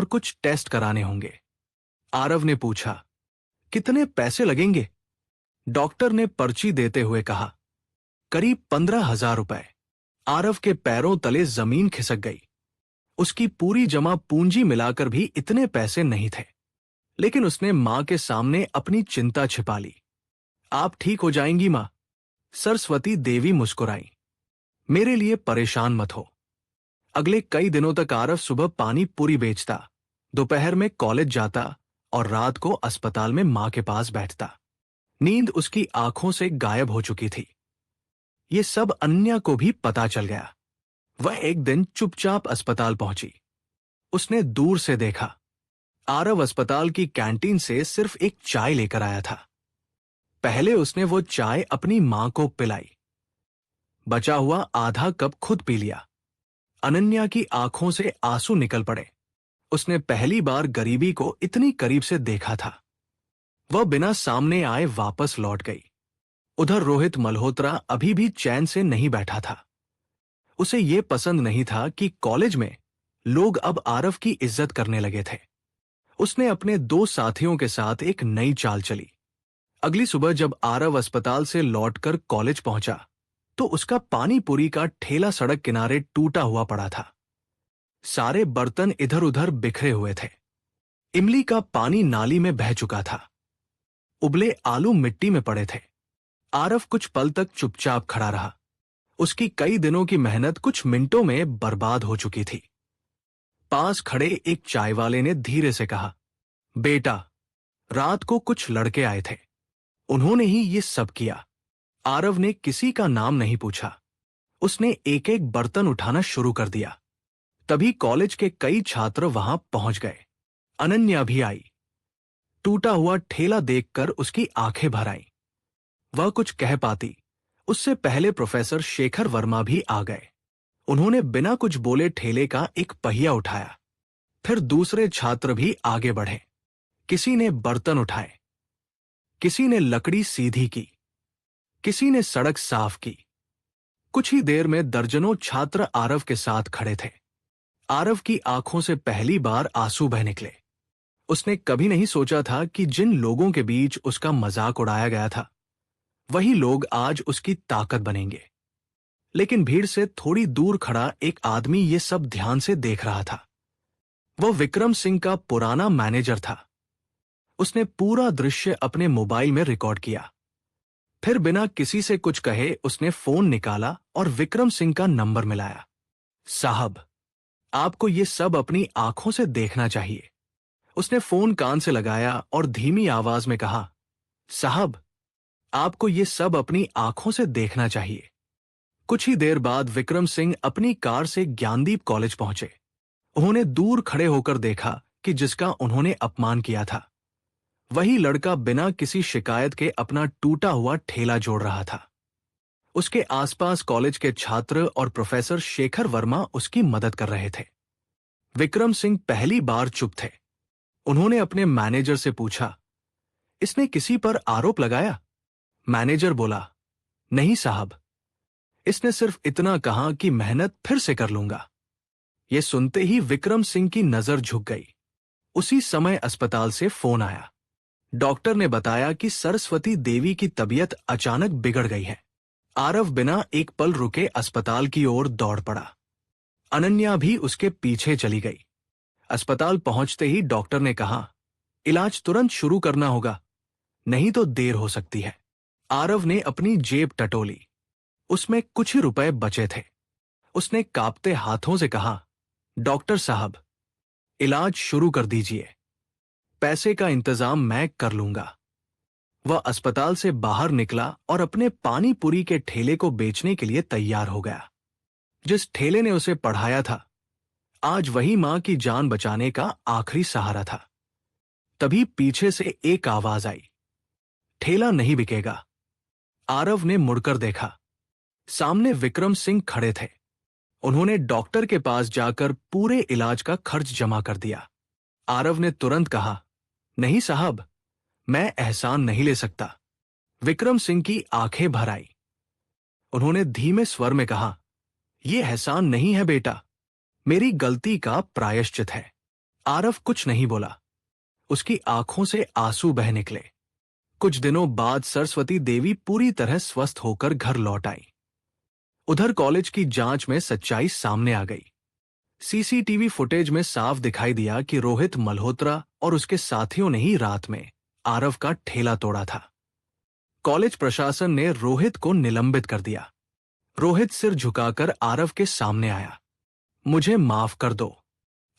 कुछ टेस्ट कराने होंगे। आरव ने पूछा, कितने पैसे लगेंगे? डॉक्टर ने पर्ची देते हुए कहा, करीब 15,000 रुपए। आरव के पैरों तले जमीन खिसक गई। उसकी पूरी जमा पूंजी मिलाकर भी इतने पैसे नहीं थे। लेकिन उसने मां के सामने अपनी चिंता छिपा ली। आप ठीक हो जाएंगी मां, सरस्वती देवी मुस्कुराई। मेरे लिए परेशान मत हो। अगले कई दिनों तक आरव सुबह पानी पूरी बेचता, दोपहर में कॉलेज जाता और रात को अस्पताल में मां के पास बैठता। नींद उसकी आंखों से गायब हो चुकी थी। ये सब अन्या को भी पता चल गया। वह एक दिन चुपचाप अस्पताल पहुंची। उसने दूर से देखा, आरव अस्पताल की कैंटीन से सिर्फ एक चाय लेकर आया था। पहले उसने वो चाय अपनी मां को पिलाई। बचा हुआ आधा कप खुद पी लिया। अनन्या की आंखों से आंसू निकल पड़े। उसने पहली बार गरीबी को इतनी करीब से देखा था। वह बिना सामने आए वापस लौट गई। उधर रोहित मल्होत्रा अभी भी चैन से नहीं बैठा था। उसे यह पसंद नहीं था कि कॉलेज में लोग अब आरव की इज्जत करने लगे थे। उसने अपने 2 साथियों के साथ एक नई चाल चली। अगली सुबह जब आरव अस्पताल से लौटकर कॉलेज पहुंचा तो उसका पानी पूरी का ठेला सड़क किनारे टूटा हुआ पड़ा था। सारे बर्तन इधर उधर बिखरे हुए थे। इमली का पानी नाली में बह चुका था। उबले आलू मिट्टी में पड़े थे। आरव कुछ पल तक चुपचाप खड़ा रहा। उसकी कई दिनों की मेहनत कुछ मिनटों में बर्बाद हो चुकी थी। पास खड़े एक चाय वाले ने धीरे से कहा, बेटा, रात को कुछ लड़के आए थे, उन्होंने ही ये सब किया। आरव ने किसी का नाम नहीं पूछा। उसने एक एक बर्तन उठाना शुरू कर दिया। तभी कॉलेज के कई छात्र वहां पहुंच गए। अनन्या भी आई। टूटा हुआ ठेला देखकर उसकी आंखें भर आईं। वह कुछ कह पाती उससे पहले प्रोफेसर शेखर वर्मा भी आ गए। उन्होंने बिना कुछ बोले ठेले का एक पहिया उठाया। फिर दूसरे छात्र भी आगे बढ़े। किसी ने बर्तन उठाए, किसी ने लकड़ी सीधी की, किसी ने सड़क साफ की। कुछ ही देर में दर्जनों छात्र आरव के साथ खड़े थे। आरव की आंखों से पहली बार आंसू बह निकले। उसने कभी नहीं सोचा था कि जिन लोगों के बीच उसका मजाक उड़ाया गया था वही लोग आज उसकी ताकत बनेंगे। लेकिन भीड़ से थोड़ी दूर खड़ा एक आदमी ये सब ध्यान से देख रहा था। वह विक्रम सिंह का पुराना मैनेजर था। उसने पूरा दृश्य अपने मोबाइल में रिकॉर्ड किया। फिर बिना किसी से कुछ कहे उसने फोन निकाला और विक्रम सिंह का नंबर मिलाया। साहब, आपको ये सब अपनी आंखों से देखना चाहिए। उसने फोन कान से लगाया और धीमी आवाज में कहा, साहब, आपको ये सब अपनी आंखों से देखना चाहिए। कुछ ही देर बाद विक्रम सिंह अपनी कार से ज्ञानदीप कॉलेज पहुंचे। उन्होंने दूर खड़े होकर देखा कि जिसका उन्होंने अपमान किया था वही लड़का बिना किसी शिकायत के अपना टूटा हुआ ठेला जोड़ रहा था। उसके आसपास कॉलेज के छात्र और प्रोफेसर शेखर वर्मा उसकी मदद कर रहे थे। विक्रम सिंह पहली बार चुप थे। उन्होंने अपने मैनेजर से पूछा, इसने किसी पर आरोप लगाया? मैनेजर बोला, नहीं साहब, इसने सिर्फ इतना कहा कि मेहनत फिर से कर लूंगा। यह सुनते ही विक्रम सिंह की नजर झुक गई। उसी समय अस्पताल से फोन आया। डॉक्टर ने बताया कि सरस्वती देवी की तबीयत अचानक बिगड़ गई है। आरव बिना एक पल रुके अस्पताल की ओर दौड़ पड़ा। अनन्या भी उसके पीछे चली गई। अस्पताल पहुंचते ही डॉक्टर ने कहा, इलाज तुरंत शुरू करना होगा, नहीं तो देर हो सकती है। आरव ने अपनी जेब टटोली। उसमें कुछ ही रुपए बचे थे। उसने कांपते हाथों से कहा, डॉक्टर साहब, इलाज शुरू कर दीजिए। पैसे का इंतजाम मैं कर लूंगा। वह अस्पताल से बाहर निकला और अपने पानी पूरी के ठेले को बेचने के लिए तैयार हो गया। जिस ठेले ने उसे पढ़ाया था आज वही मां की जान बचाने का आखिरी सहारा था। तभी पीछे से एक आवाज आई, ठेला नहीं बिकेगा। आरव ने मुड़कर देखा। सामने विक्रम सिंह खड़े थे। उन्होंने डॉक्टर के पास जाकर पूरे इलाज का खर्च जमा कर दिया। आरव ने तुरंत कहा, नहीं साहब, मैं एहसान नहीं ले सकता। विक्रम सिंह की आंखें भर आई। उन्होंने धीमे स्वर में कहा, यह एहसान नहीं है बेटा, मेरी गलती का प्रायश्चित है। आरव कुछ नहीं बोला। उसकी आंखों से आंसू बह निकले। कुछ दिनों बाद सरस्वती देवी पूरी तरह स्वस्थ होकर घर लौट आई। उधर कॉलेज की जांच में सच्चाई सामने आ गई। सीसीटीवी फुटेज में साफ दिखाई दिया कि रोहित मल्होत्रा और उसके साथियों ने ही रात में आरव का ठेला तोड़ा था। कॉलेज प्रशासन ने रोहित को निलंबित कर दिया। रोहित सिर झुकाकर आरव के सामने आया। मुझे माफ कर दो,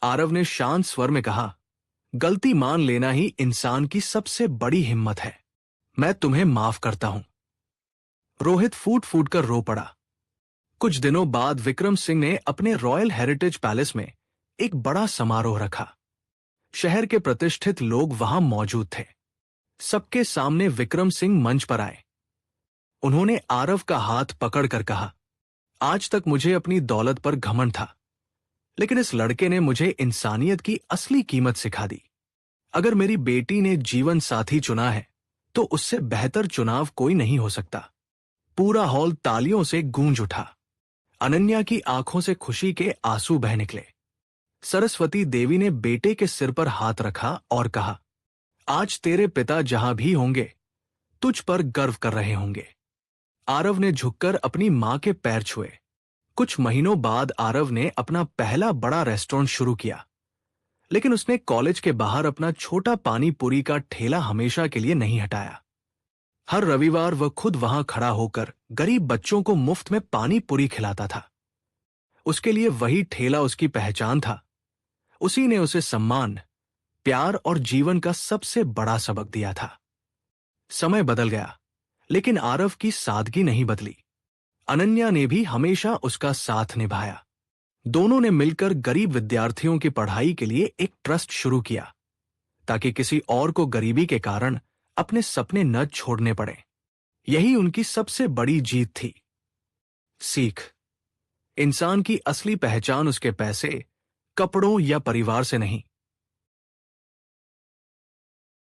आरव ने शांत स्वर में कहा। गलती मान लेना ही इंसान की सबसे बड़ी हिम्मत है। मैं तुम्हें माफ करता हूं। रोहित फूट फूट कर रो पड़ा। कुछ दिनों बाद विक्रम सिंह ने अपने रॉयल हेरिटेज पैलेस में एक बड़ा समारोह रखा। शहर के प्रतिष्ठित लोग वहां मौजूद थे। सबके सामने विक्रम सिंह मंच पर आए। उन्होंने आरव का हाथ पकड़कर कहा, आज तक मुझे अपनी दौलत पर घमंड था, लेकिन इस लड़के ने मुझे इंसानियत की असली कीमत सिखा दी। अगर मेरी बेटी ने जीवन साथी चुना है तो उससे बेहतर चुनाव कोई नहीं हो सकता। पूरा हॉल तालियों से गूंज उठा। अनन्या की आंखों से खुशी के आंसू बह निकले। सरस्वती देवी ने बेटे के सिर पर हाथ रखा और कहा, आज तेरे पिता जहां भी होंगे तुझ पर गर्व कर रहे होंगे। आरव ने झुककर अपनी मां के पैर छुए। कुछ महीनों बाद आरव ने अपना पहला बड़ा रेस्टोरेंट शुरू किया, लेकिन उसने कॉलेज के बाहर अपना छोटा पानी पूरी का ठेला हमेशा के लिए नहीं हटाया। हर रविवार वह खुद वहां खड़ा होकर गरीब बच्चों को मुफ्त में पानी पूरी खिलाता था। उसके लिए वही ठेला उसकी पहचान था। उसी ने उसे सम्मान, प्यार और जीवन का सबसे बड़ा सबक दिया था। समय बदल गया, लेकिन आरव की सादगी नहीं बदली। अनन्या ने भी हमेशा उसका साथ निभाया। दोनों ने मिलकर गरीब विद्यार्थियों की पढ़ाई के लिए एक ट्रस्ट शुरू किया, ताकि किसी और को गरीबी के कारण अपने सपने न छोड़ने पड़े। यही उनकी सबसे बड़ी जीत थी। सीख: इंसान की असली पहचान उसके पैसे, कपड़ों या परिवार से नहीं,